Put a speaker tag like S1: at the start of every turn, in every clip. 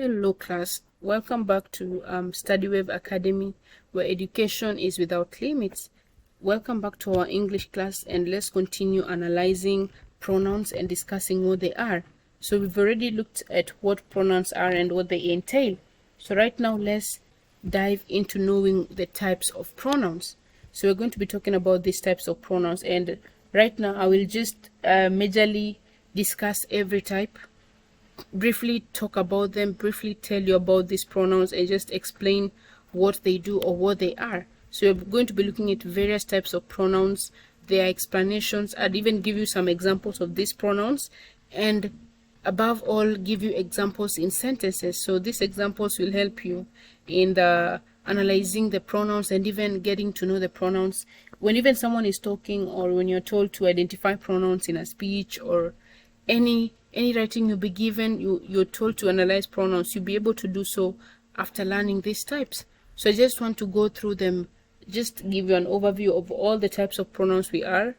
S1: Hello class, welcome back to StudyWave Academy, where education is without limits. Welcome back to our English class, and let's continue analyzing pronouns and discussing what they are. So we've already looked at what pronouns are and what they entail. So right now let's dive into knowing the types of pronouns. So we're going to be talking about these types of pronouns, and right now I will just majorly discuss every type, briefly talk about them, briefly tell you about these pronouns, and just explain what they do or what they are. So we're going to be looking at various types of pronouns, their explanations. I'd even give you some examples of these pronouns, and above all give you examples in sentences. So these examples will help you in the analyzing the pronouns and even getting to know the pronouns when even someone is talking, or when you're told to identify pronouns in a speech or any writing you'll be given. You're told to analyze pronouns. You'll be able to do so after learning these types. So I just want to go through them, just give you an overview of all the types of pronouns we have.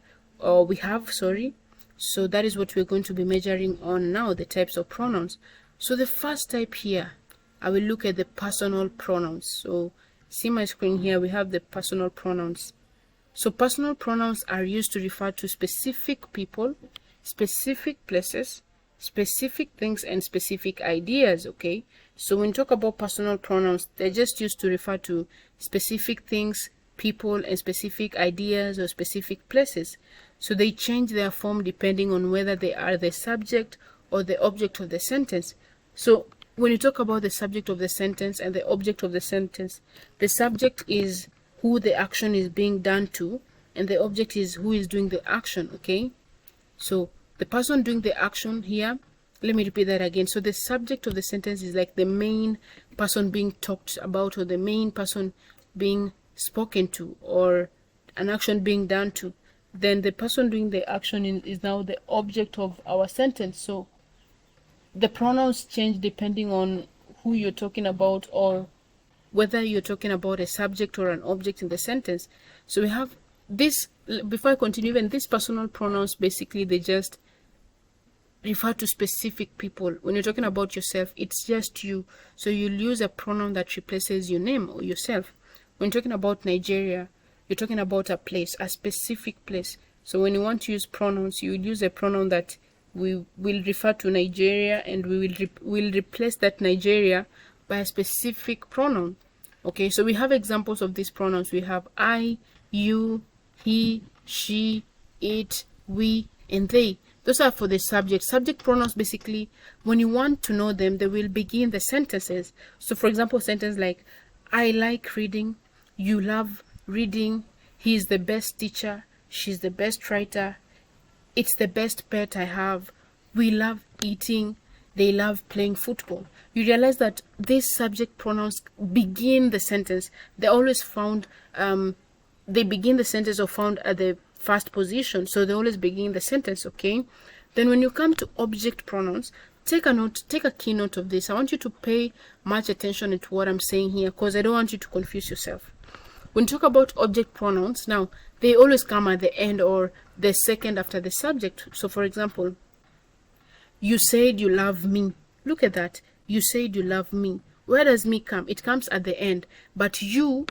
S1: So that is what we're going to be measuring on now, the types of pronouns. So the first type here, I will look at the personal pronouns. So see my screen here, we have the personal pronouns. So personal pronouns are used to refer to specific people, specific places, specific things, and specific ideas. Okay, so when we talk about personal pronouns, they're just used to refer to specific things, people, and specific ideas or specific places. So they change their form depending on whether they are the subject or the object of the sentence. So when you talk about the subject of the sentence and the object of the sentence, the subject is who the action is being done to, and the object is who is doing the action. Okay, so the person doing the action here, let me repeat that again. So the subject of the sentence is like the main person being talked about, or the main person being spoken to, or an action being done to. Then the person doing the action is now the object of our sentence. So the pronouns change depending on who you're talking about, or whether you're talking about a subject or an object in the sentence. So we have this. Before I continue, even these personal pronouns, basically they just refer to specific people. When you're talking about yourself, it's just you, so you'll use a pronoun that replaces your name or yourself. When you're talking about Nigeria, you're talking about a place, a specific place. So when you want to use pronouns, you will use a pronoun that we will refer to Nigeria, and we will replace that Nigeria by a specific pronoun. Okay, so we have examples of these pronouns. We have I, you, he, she, it, we, and they. Those are for the subject. Subject pronouns, basically, when you want to know them, they will begin the sentences. So for example, sentence like, I like reading, you love reading, he is the best teacher, she's the best writer, it's the best pet I have, we love eating, they love playing football. You realize that these subject pronouns begin the sentence. They're always found, they begin the sentence or found at the first position, so they always begin the sentence. Okay, then when you come to object pronouns, take a key note of this. I want you to pay much attention to what I'm saying here, because I don't want you to confuse yourself. When you talk about object pronouns, now they always come at the end or the second after the subject. So for example, you said you love me. Look at that, you said you love me. Where does me come? It comes at the end, but you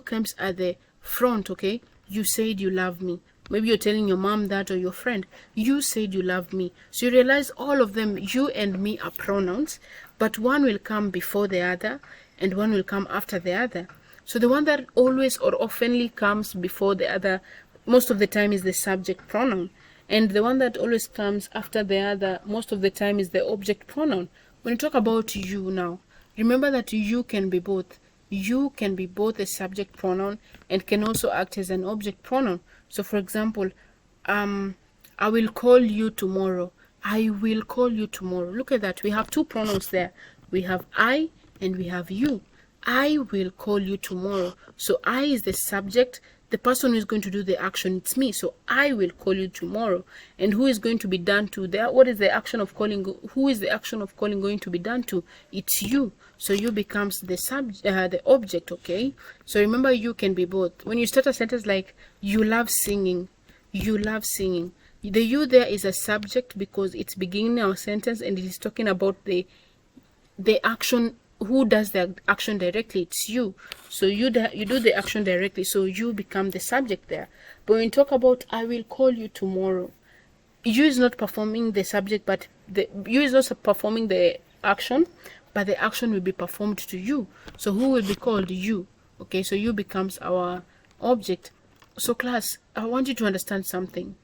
S1: comes at the front. Okay, you said you love me. Maybe you're telling your mom that, or your friend, you said you love me. So you realize all of them, you and me, are pronouns, but one will come before the other and one will come after the other. So the one that always or oftenly comes before the other most of the time is the subject pronoun, and the one that always comes after the other most of the time is the object pronoun. When you talk about you now, remember that you can be both. You can be both a subject pronoun and can also act as an object pronoun. So for example, I will call you tomorrow. I will call you tomorrow. Look at that. We have two pronouns there. We have I and we have you. I will call you tomorrow. So I is the subject. The person who is going to do the action, it's me. So I will call you tomorrow. And who is going to be done to there? What is the action of calling? Who is the action of calling going to be done to? It's you. So you becomes the the object. Okay, so remember, you can be both. When you start a sentence like, you love singing, you love singing, the you there is a subject because it's beginning our sentence and it is talking about the the action, who does the action directly? It's you. So you do the action directly, so you become the subject there. But when you talk about I will call you tomorrow, you is not performing the subject, but you is not performing the action, but the action will be performed to you. So who will be called? You. Okay, so you becomes our object. So class, I want you to understand something.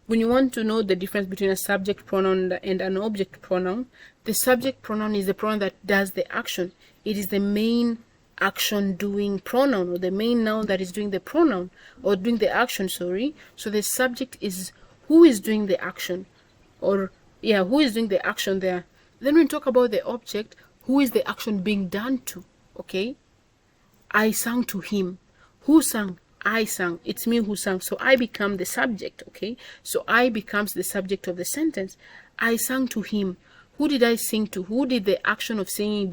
S1: When you want to know the difference between a subject pronoun and an object pronoun, the subject pronoun is the pronoun that does the action. It is the main action doing pronoun, or the main noun that is doing the pronoun, or doing the action, sorry. So the subject is who is doing the action, or yeah, who is doing the action there. Then we talk about the object, who is the action being done to. Okay, I sang to him. Who sang? I sang. It's me who sang. So I become the subject. Okay, so I becomes the subject of the sentence. I sang to him. Who did I sing to? Who did the action of singing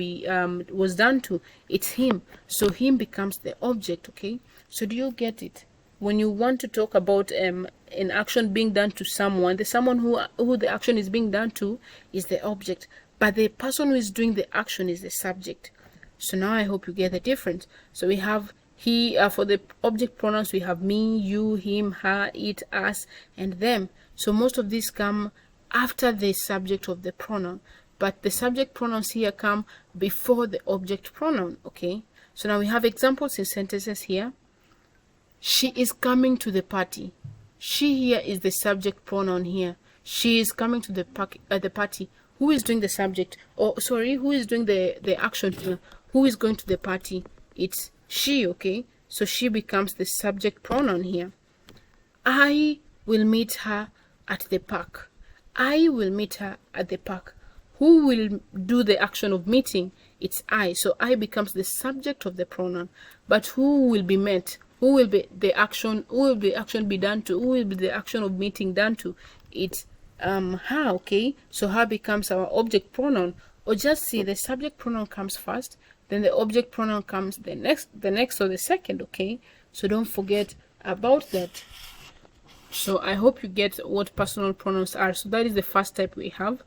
S1: was done to? It's him. So him becomes the object. Okay, so do you get it? When you want to talk about an action being done to someone, the someone who the action is being done to is the object, but the person who is doing the action is the subject. So now I hope you get the difference. So we have he, for the object pronouns, we have me, you, him, her, it, us, and them. So most of these come after the subject of the pronoun, but the subject pronouns here come before the object pronoun. Okay, so now we have examples in sentences here. She is coming to the party. She here is the subject pronoun here. She is coming to the party. Who is doing the subject? Or sorry, who is doing the action here? Who is going to the party? It's she. Okay, so she becomes the subject pronoun here. I will meet her at the park. I will meet her at the park. Who will do the action of meeting? It's I. So I becomes the subject of the pronoun. But who will be met? Who will be the action? Who will the action be done to? Who will be the action of meeting done to? It's her. Okay, so her becomes our object pronoun. Or just see, the subject pronoun comes first, then the object pronoun comes the next or the second. Okay, so don't forget about that. So I hope you get what personal pronouns are. So that is the first type we have.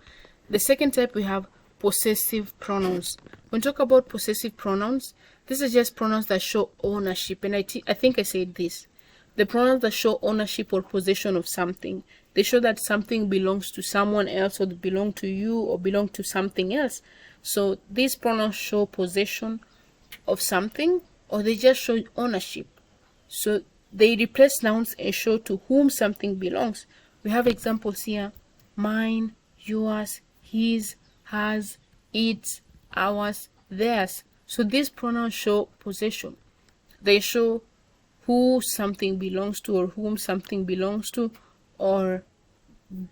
S1: The second type we have possessive pronouns. When we talk about possessive pronouns, this is just pronouns that show ownership. And I think I said this. The pronouns that show ownership or possession of something. They show that something belongs to someone else, or belong to you, or belong to something else. So these pronouns show possession of something, or they just show ownership. So they replace nouns and show to whom something belongs. We have examples here. Mine, yours, his, hers, its, ours, theirs. So these pronouns show possession. They show who something belongs to, or whom something belongs to, or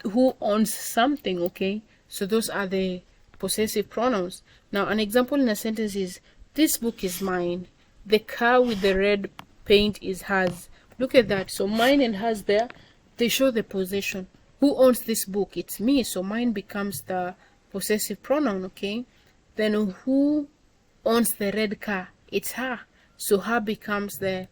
S1: who owns something. Okay, so those are the possessive pronouns. Now an example in a sentence is, this book is mine. The car with the red paint is hers. Look at that. So mine and hers there, they show the possession. Who owns this book? It's me. So mine becomes the possessive pronoun. Okay, then who owns the red car? It's her. So her becomes the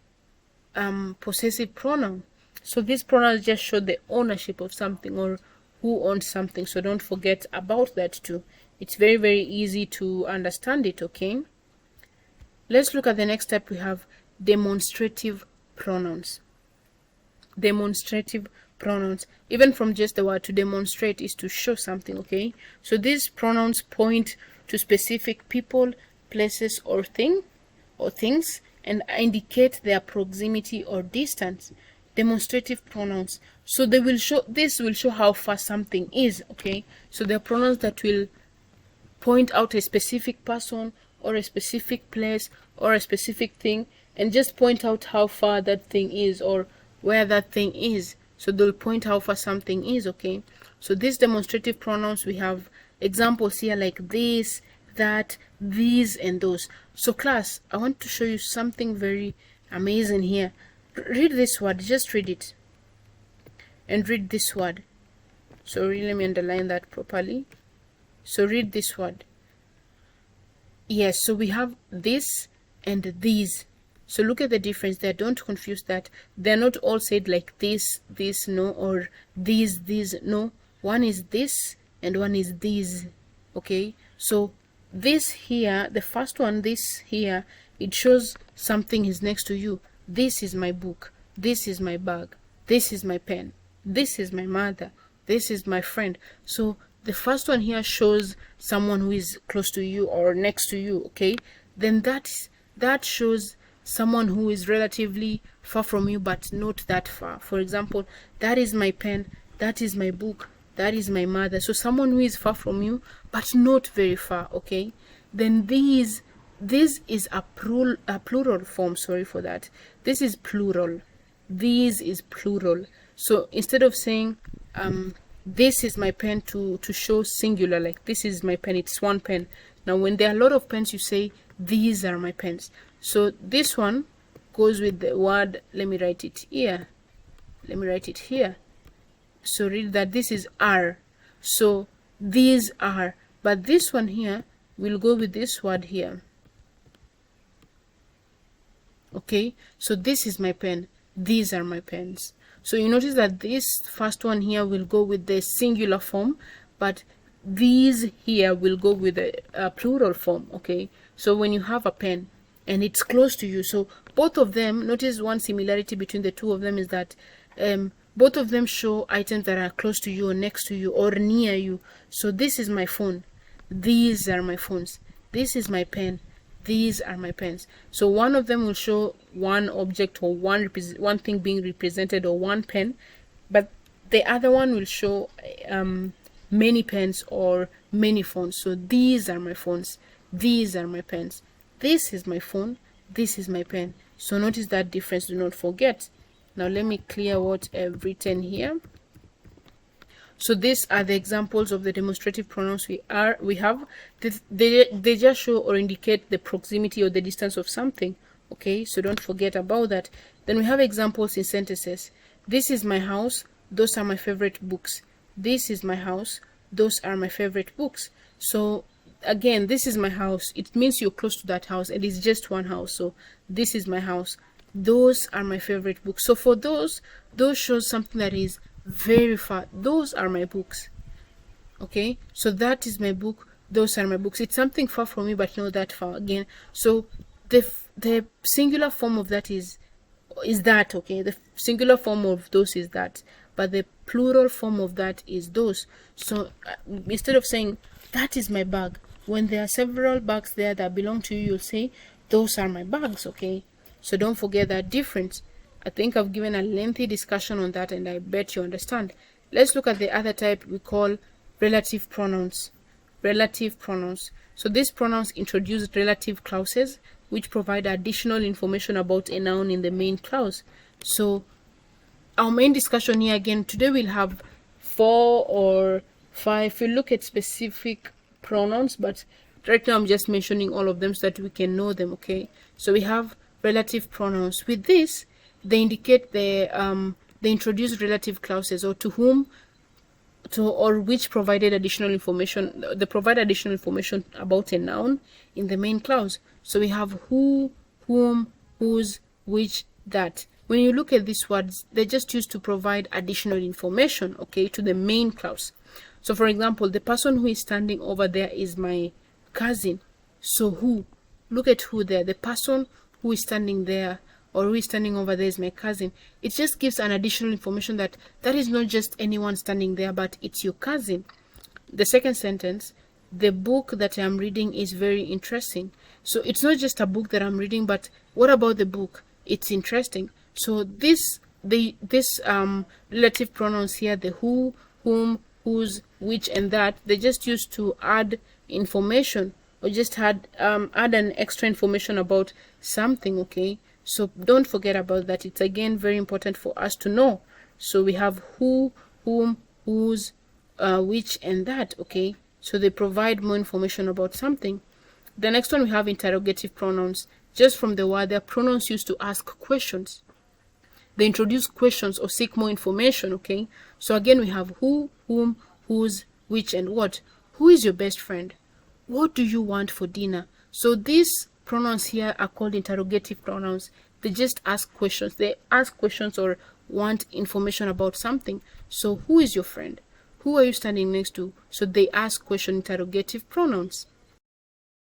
S1: possessive pronoun. So these pronouns just show the ownership of something, or who owns something. So don't forget about that too. It's very, very easy to understand it. Okay, let's look at the next step. We have demonstrative pronouns. Demonstrative pronouns, even from just the word to demonstrate, is to show something. Okay, so these pronouns point to specific people, places, or things, and indicate their proximity or distance. Demonstrative pronouns, so they will show, this will show how far something is. Okay, so they're pronouns that will point out a specific person, or a specific place, or a specific thing, and just point out how far that thing is, or where that thing is. So they'll point how far something is. Okay, so these demonstrative pronouns, we have examples here like this, that, these, and those. So class, I want to show you something very amazing here. Read this word, just read it, and read this word. So really, let me underline that properly. So read this word. Yes, so we have this and these. So look at the difference there. Don't confuse that. They're not all said like this, no, or these, no. One is this and one is these. Okay, So this here, the first one, this here, it shows something is next to you. This is my book, this is my bag, this is my pen, this is my mother, this is my friend. So the first one here shows someone who is close to you or next to you, okay? Then that shows someone who is relatively far from you but not that far. For example, that is my pen, that is my book, that is my mother. So someone who is far from you but not very far, okay? Then this is a plural form. Sorry for that. This is plural. These is plural. So instead of saying this is my pen to show singular, like this is my pen, it's one pen. Now when there are a lot of pens, you say these are my pens. So this one goes with the word, let me write it here. So read that this is are. So these are, but this one here will go with this word here. Okay, so this is my pen, these are my pens. So you notice that this first one here will go with the singular form, but these here will go with a plural form. Okay, so when you have a pen and it's close to you, so both of them, notice one similarity between the two of them is that both of them show items that are close to you or next to you or near you. So this is my phone, these are my phones, this is my pen, these are my pens. So one of them will show one object or one thing being represented or one pen, but the other one will show many pens or many phones. So these are my phones, these are my pens, this is my phone, this is my pen. So notice that difference, do not forget. Now let me clear what I've written here. So these are the examples of the demonstrative pronouns we have. They just show or indicate the proximity or the distance of something. Okay, so don't forget about that. Then we have examples in sentences. This is my house, those are my favorite books. This is my house, those are my favorite books. So again, this is my house, it means you're close to that house and it's just one house. So this is my house, those are my favorite books. So for those shows something that is very far. Those are my books. Okay, so that is my book, those are my books. It's something far from me but not that far again. So the singular form of that is that. Okay, the singular form of those is that, but the plural form of that is those. So instead of saying that is my bag, when there are several bags there that belong to you, you'll say those are my bags. Okay, so don't forget that difference. I think I've given a lengthy discussion on that and I bet you understand. Let's look at the other type we call relative pronouns. Relative pronouns. So these pronouns introduce relative clauses which provide additional information about a noun in the main clause. So our main discussion here again, today we'll have 4 or 5. We'll look at specific pronouns, but right now I'm just mentioning all of them so that we can know them. Okay, so we have relative pronouns. With this, they indicate they introduce relative clauses or to whom or which provided additional information. They provide additional information about a noun in the main clause. So we have who, whom, whose, which, that. When you look at these words, they're just used to provide additional information, okay, to the main clause. So for example, the person who is standing over there is my cousin. So who, look at who there, the person who is standing there or who is standing over there is my cousin. It just gives an additional information that is not just anyone standing there, but it's your cousin. The second sentence, the book that I'm reading is very interesting. So it's not just a book that I'm reading, but what about the book? It's interesting. So this relative pronouns here, the who, whom, whose, which, and that, they just used to add information or just add an extra information about something. Okay, so don't forget about that. It's again very important for us to know. So we have who, whom, whose, which, and that. Okay, so they provide more information about something. The next one we have interrogative pronouns. Just from the word, they're pronouns used to ask questions. They introduce questions or seek more information. Okay, so again we have who, whom, whose, which, and what. Who is your best friend? What do you want for dinner? So these pronouns here are called interrogative pronouns. They just ask questions. They ask questions or want information about something. So who is your friend? Who are you standing next to? So they ask question interrogative pronouns.